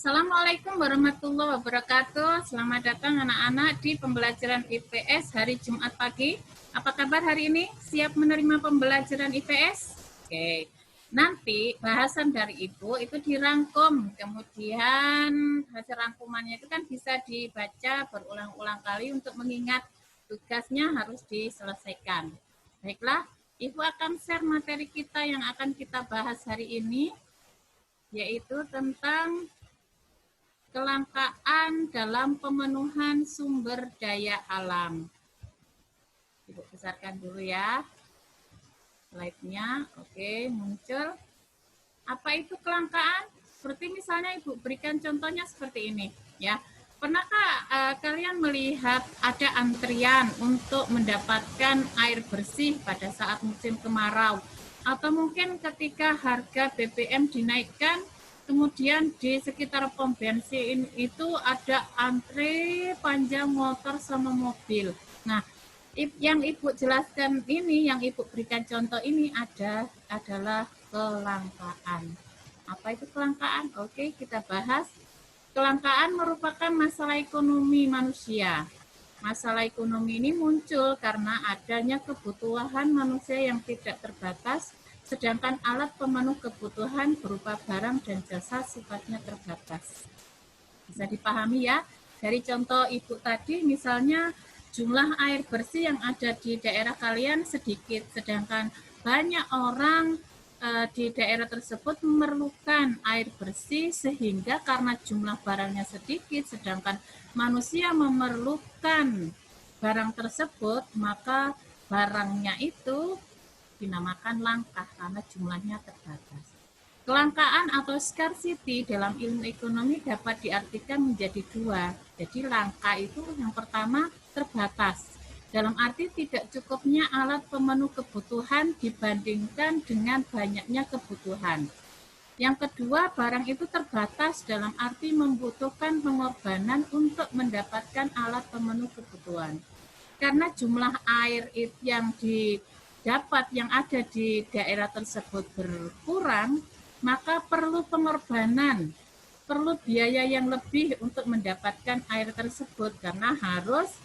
Assalamualaikum warahmatullahi wabarakatuh. Selamat datang anak-anak di pembelajaran IPS hari Jumat pagi. Apa kabar hari ini? Siap menerima pembelajaran IPS? Oke. Nanti bahasan dari Ibu itu dirangkum. Kemudian hasil rangkumannya itu kan bisa dibaca berulang-ulang kali untuk mengingat tugasnya harus diselesaikan. Baiklah, Ibu akan share materi kita yang akan kita bahas hari ini, yaitu tentang kelangkaan dalam pemenuhan sumber daya alam. Ibu besarkan dulu ya slide-nya. Oke, muncul. Apa itu kelangkaan? Seperti misalnya Ibu berikan contohnya seperti ini ya. Pernahkah kalian melihat ada antrian untuk mendapatkan air bersih pada saat musim kemarau? Atau mungkin ketika harga BBM dinaikkan, kemudian di sekitar pom bensin itu ada antri panjang motor sama mobil. Nah, yang Ibu jelaskan ini, yang Ibu berikan contoh ini adalah kelangkaan. Apa itu kelangkaan? Oke, kita bahas. Kelangkaan merupakan masalah ekonomi manusia. Masalah ekonomi ini muncul karena adanya kebutuhan manusia yang tidak terbatas, sedangkan alat pemenuh kebutuhan berupa barang dan jasa sifatnya terbatas. Bisa dipahami ya? Dari contoh Ibu tadi, misalnya jumlah air bersih yang ada di daerah kalian sedikit, sedangkan banyak orang di daerah tersebut memerlukan air bersih, sehingga karena jumlah barangnya sedikit, sedangkan manusia memerlukan barang tersebut, maka barangnya itu dinamakan langka karena jumlahnya terbatas. Kelangkaan atau scarcity dalam ilmu ekonomi dapat diartikan menjadi dua. Jadi langka itu yang pertama terbatas. Dalam arti tidak cukupnya alat pemenuh kebutuhan dibandingkan dengan banyaknya kebutuhan. Yang kedua, barang itu terbatas dalam arti membutuhkan pengorbanan untuk mendapatkan alat pemenuh kebutuhan. Karena jumlah air yang didapat yang ada di daerah tersebut berkurang, maka perlu pengorbanan, perlu biaya yang lebih untuk mendapatkan air tersebut karena harus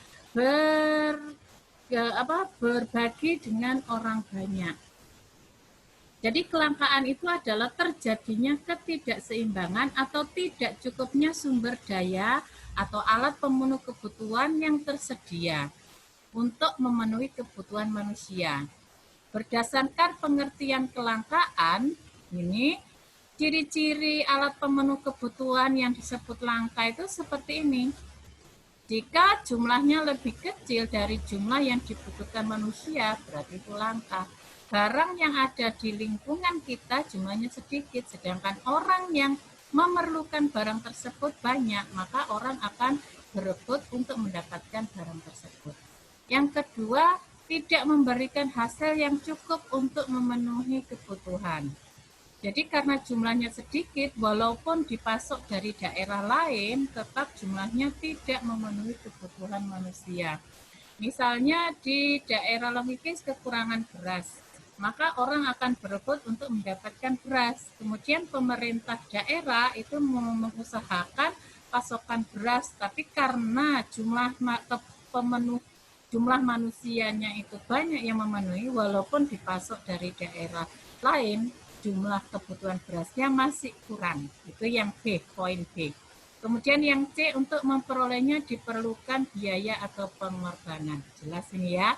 berbagi dengan orang banyak. Jadi kelangkaan itu adalah terjadinya ketidakseimbangan atau tidak cukupnya sumber daya atau alat pemenuh kebutuhan yang tersedia untuk memenuhi kebutuhan manusia. Berdasarkan pengertian kelangkaan, ini ciri-ciri alat pemenuh kebutuhan yang disebut langka itu seperti ini. Jika jumlahnya lebih kecil dari jumlah yang dibutuhkan manusia, berarti itu langka. Barang yang ada di lingkungan kita jumlahnya sedikit, sedangkan orang yang memerlukan barang tersebut banyak, maka orang akan berebut untuk mendapatkan barang tersebut. Yang kedua, tidak memberikan hasil yang cukup untuk memenuhi kebutuhan. Jadi karena jumlahnya sedikit, walaupun dipasok dari daerah lain, tetap jumlahnya tidak memenuhi kebutuhan manusia. Misalnya di daerah Longkikis kekurangan beras, maka orang akan berebut untuk mendapatkan beras. Kemudian pemerintah daerah itu mengusahakan pasokan beras, tapi karena jumlah manusianya itu banyak yang memenuhi, walaupun dipasok dari daerah lain, jumlah kebutuhan berasnya masih kurang. Itu yang B, poin B. Kemudian yang C, untuk memperolehnya diperlukan biaya atau pengorbanan. Jelas ini ya.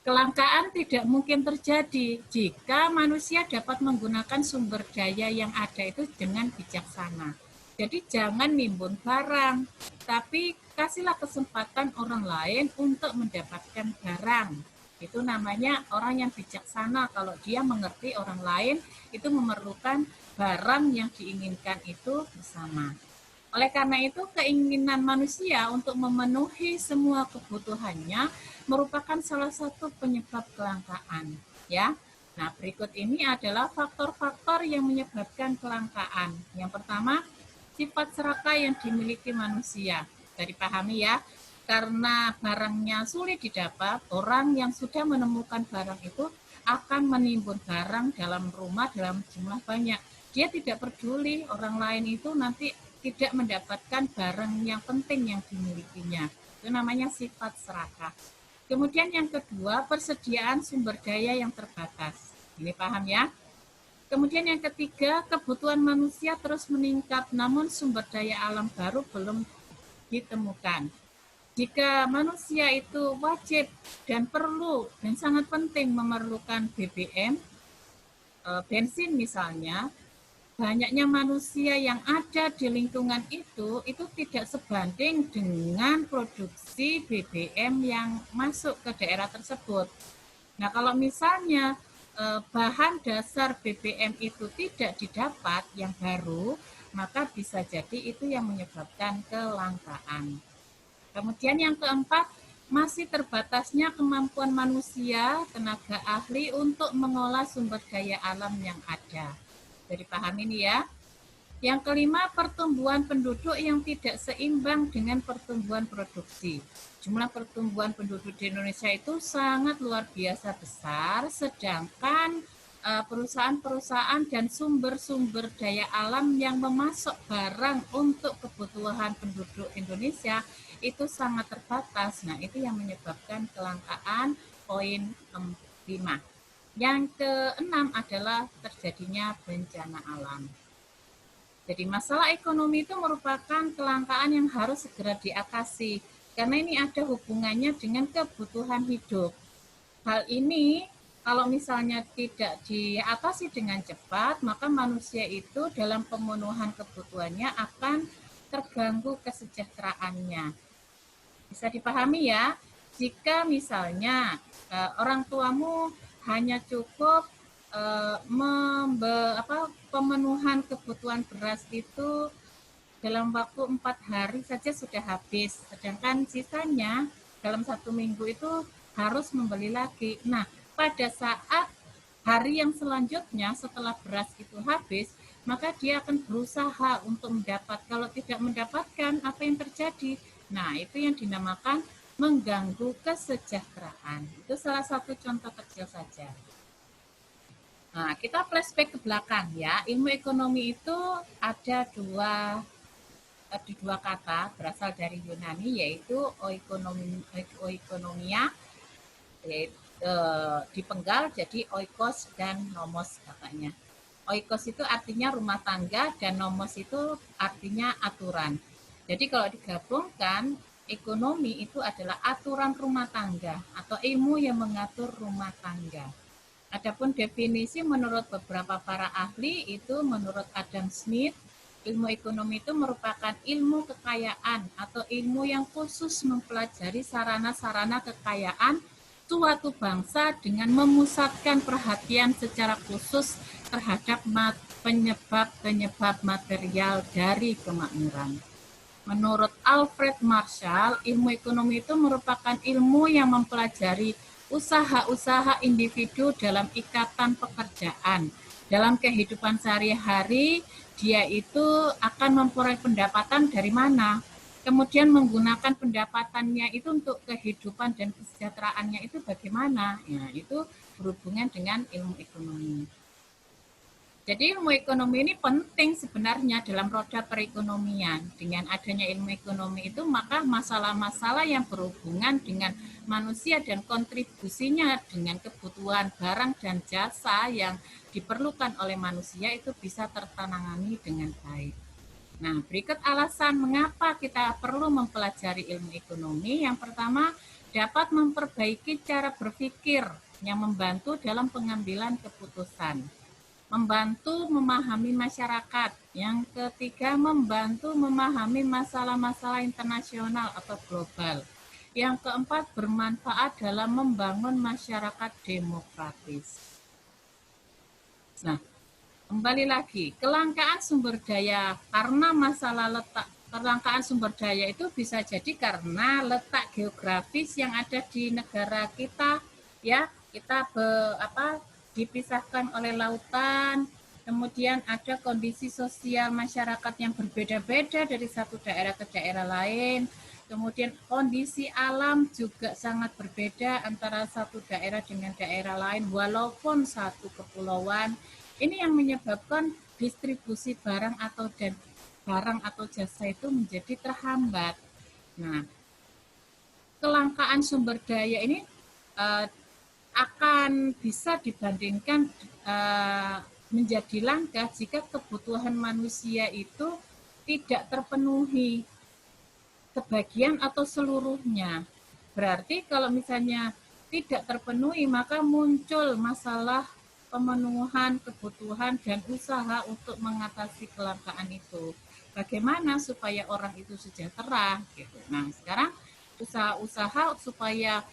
Kelangkaan tidak mungkin terjadi jika manusia dapat menggunakan sumber daya yang ada itu dengan bijaksana. Jadi jangan nimbun barang, tapi kasihlah kesempatan orang lain untuk mendapatkan barang. Itu namanya orang yang bijaksana, kalau dia mengerti orang lain itu memerlukan barang yang diinginkan itu bersama. Oleh karena itu, keinginan manusia untuk memenuhi semua kebutuhannya merupakan salah satu penyebab kelangkaan. Ya, nah berikut ini adalah faktor-faktor yang menyebabkan kelangkaan. Yang pertama, sifat serakah yang dimiliki manusia. Jadi pahami ya, karena barangnya sulit didapat, orang yang sudah menemukan barang itu akan menimbun barang dalam rumah dalam jumlah banyak. dia tidak peduli orang lain itu nanti tidak mendapatkan barang yang penting yang dimilikinya. Itu namanya sifat serakah. Kemudian yang kedua, persediaan sumber daya yang terbatas. Ini paham ya? Kemudian yang ketiga, kebutuhan manusia terus meningkat, namun sumber daya alam baru belum ditemukan. Jika manusia itu wajib dan perlu dan sangat penting memerlukan BBM, bensin misalnya, banyaknya manusia yang ada di lingkungan itu tidak sebanding dengan produksi BBM yang masuk ke daerah tersebut. Nah, kalau misalnya bahan dasar BBM itu tidak didapat yang baru, maka bisa jadi itu yang menyebabkan kelangkaan. Kemudian yang keempat, masih terbatasnya kemampuan manusia, tenaga ahli untuk mengolah sumber daya alam yang ada. Jadi paham ini ya. Yang kelima, pertumbuhan penduduk yang tidak seimbang dengan pertumbuhan produksi. Jumlah pertumbuhan penduduk di Indonesia itu sangat luar biasa besar, sedangkan perusahaan-perusahaan dan sumber-sumber daya alam yang memasok barang untuk kebutuhan penduduk Indonesia itu sangat terbatas. Nah, itu yang menyebabkan kelangkaan. Poin 5. Yang keenam adalah terjadinya bencana alam. Jadi masalah ekonomi itu merupakan kelangkaan yang harus segera diatasi karena ini ada hubungannya dengan kebutuhan hidup. Hal ini kalau misalnya tidak diatasi dengan cepat, maka manusia itu dalam pemenuhan kebutuhannya akan terganggu kesejahteraannya. Bisa dipahami ya, jika misalnya orang tuamu hanya cukup pemenuhan kebutuhan beras itu dalam waktu 4 hari saja sudah habis, sedangkan sisanya dalam 1 minggu itu harus membeli lagi. Nah, pada saat hari yang selanjutnya setelah beras itu habis, maka dia akan berusaha untuk mendapat. Kalau tidak mendapatkan, apa yang terjadi? Nah, itu yang dinamakan mengganggu kesejahteraan. Itu salah satu contoh kecil saja. Nah, kita flashback ke belakang ya. Ilmu ekonomi itu ada dua kata berasal dari Yunani, yaitu oikonomia, yaitu dipenggal jadi oikos dan nomos katanya. Oikos itu artinya rumah tangga dan nomos itu artinya aturan. Jadi kalau digabungkan, ekonomi itu adalah aturan rumah tangga atau ilmu yang mengatur rumah tangga. Adapun definisi menurut beberapa para ahli itu menurut Adam Smith, ilmu ekonomi itu merupakan ilmu kekayaan atau ilmu yang khusus mempelajari sarana-sarana kekayaan suatu bangsa dengan memusatkan perhatian secara khusus terhadap penyebab-penyebab material dari kemakmuran. Menurut Alfred Marshall, ilmu ekonomi itu merupakan ilmu yang mempelajari usaha-usaha individu dalam ikatan pekerjaan. Dalam kehidupan sehari-hari, dia itu akan memperoleh pendapatan dari mana? Kemudian menggunakan pendapatannya itu untuk kehidupan dan kesejahteraannya itu bagaimana? Ya, itu berhubungan dengan ilmu ekonomi. Jadi ilmu ekonomi ini penting sebenarnya dalam roda perekonomian. Dengan adanya ilmu ekonomi itu, maka masalah-masalah yang berhubungan dengan manusia dan kontribusinya dengan kebutuhan barang dan jasa yang diperlukan oleh manusia itu bisa tertangani dengan baik. Nah, berikut alasan mengapa kita perlu mempelajari ilmu ekonomi. Yang pertama, dapat memperbaiki cara berpikir yang membantu dalam pengambilan keputusan. Membantu memahami masyarakat. Yang ketiga, membantu memahami masalah-masalah internasional atau global. Yang keempat, bermanfaat dalam membangun masyarakat demokratis. Nah, kembali lagi, kelangkaan sumber daya karena masalah kelangkaan sumber daya itu bisa jadi karena letak geografis yang ada di negara kita, ya. Kita dipisahkan oleh lautan, kemudian ada kondisi sosial masyarakat yang berbeda-beda dari satu daerah ke daerah lain, kemudian kondisi alam juga sangat berbeda antara satu daerah dengan daerah lain walaupun satu kepulauan. Ini yang menyebabkan distribusi barang atau jasa itu menjadi terhambat. Nah, kelangkaan sumber daya ini akan bisa dibandingkan menjadi langka jika kebutuhan manusia itu tidak terpenuhi sebagian atau seluruhnya. Berarti kalau misalnya tidak terpenuhi, maka muncul masalah pemenuhan kebutuhan dan usaha untuk mengatasi kelangkaan itu. Bagaimana supaya orang itu sejahtera gitu. Nah, sekarang usaha-usaha supaya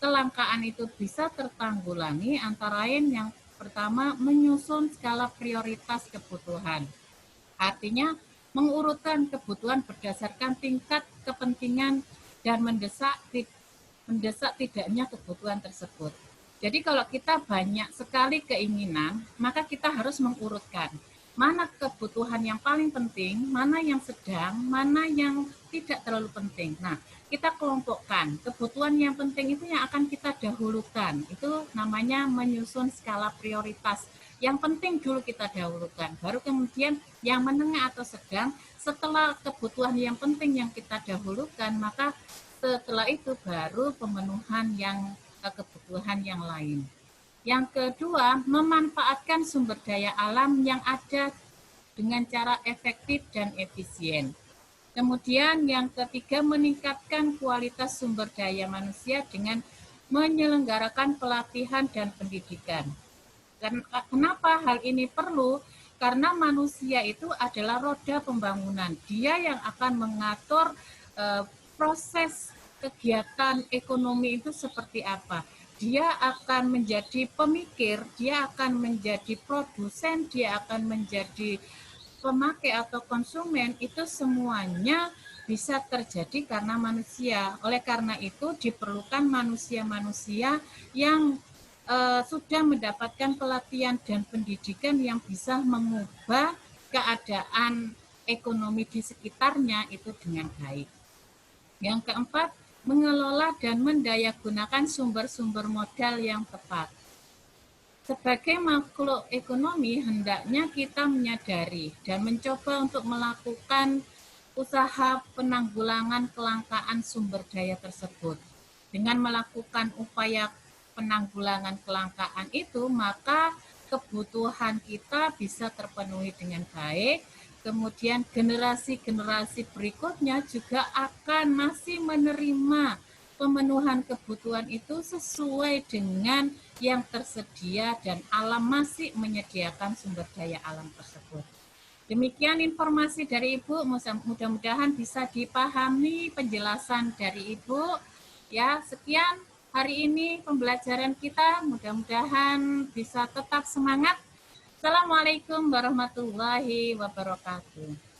kelangkaan itu bisa tertanggulangi antara lain yang pertama menyusun skala prioritas kebutuhan. Artinya mengurutkan kebutuhan berdasarkan tingkat kepentingan dan mendesak tidaknya kebutuhan tersebut. Jadi kalau kita banyak sekali keinginan, maka kita harus mengurutkan mana kebutuhan yang paling penting, mana yang sedang, mana yang tidak terlalu penting. Nah, kita kelompokkan. Kebutuhan yang penting itu yang akan kita dahulukan. Itu namanya menyusun skala prioritas. Yang penting dulu kita dahulukan. Baru kemudian yang menengah atau sedang, setelah kebutuhan yang penting yang kita dahulukan, maka setelah itu baru pemenuhan yang kebutuhan yang lain. Yang kedua, memanfaatkan sumber daya alam yang ada dengan cara efektif dan efisien. Kemudian yang ketiga, meningkatkan kualitas sumber daya manusia dengan menyelenggarakan pelatihan dan pendidikan. Dan kenapa hal ini perlu? Karena manusia itu adalah roda pembangunan. Dia yang akan mengatur proses kegiatan ekonomi itu seperti apa. Dia akan menjadi pemikir, dia akan menjadi produsen, dia akan menjadi pemakai atau konsumen, itu semuanya bisa terjadi karena manusia. Oleh karena itu diperlukan manusia-manusia yang sudah mendapatkan pelatihan dan pendidikan yang bisa mengubah keadaan ekonomi di sekitarnya itu dengan baik. Yang keempat, mengelola dan mendayagunakan sumber-sumber modal yang tepat. Sebagai makhluk ekonomi, hendaknya kita menyadari dan mencoba untuk melakukan usaha penanggulangan kelangkaan sumber daya tersebut. Dengan melakukan upaya penanggulangan kelangkaan itu, maka kebutuhan kita bisa terpenuhi dengan baik. Kemudian generasi-generasi berikutnya juga akan masih menerima pemenuhan kebutuhan itu sesuai dengan yang tersedia dan alam masih menyediakan sumber daya alam tersebut. Demikian informasi dari Ibu, mudah-mudahan bisa dipahami penjelasan dari Ibu. Ya, sekian hari ini pembelajaran kita, mudah-mudahan bisa tetap semangat. Assalamualaikum warahmatullahi wabarakatuh.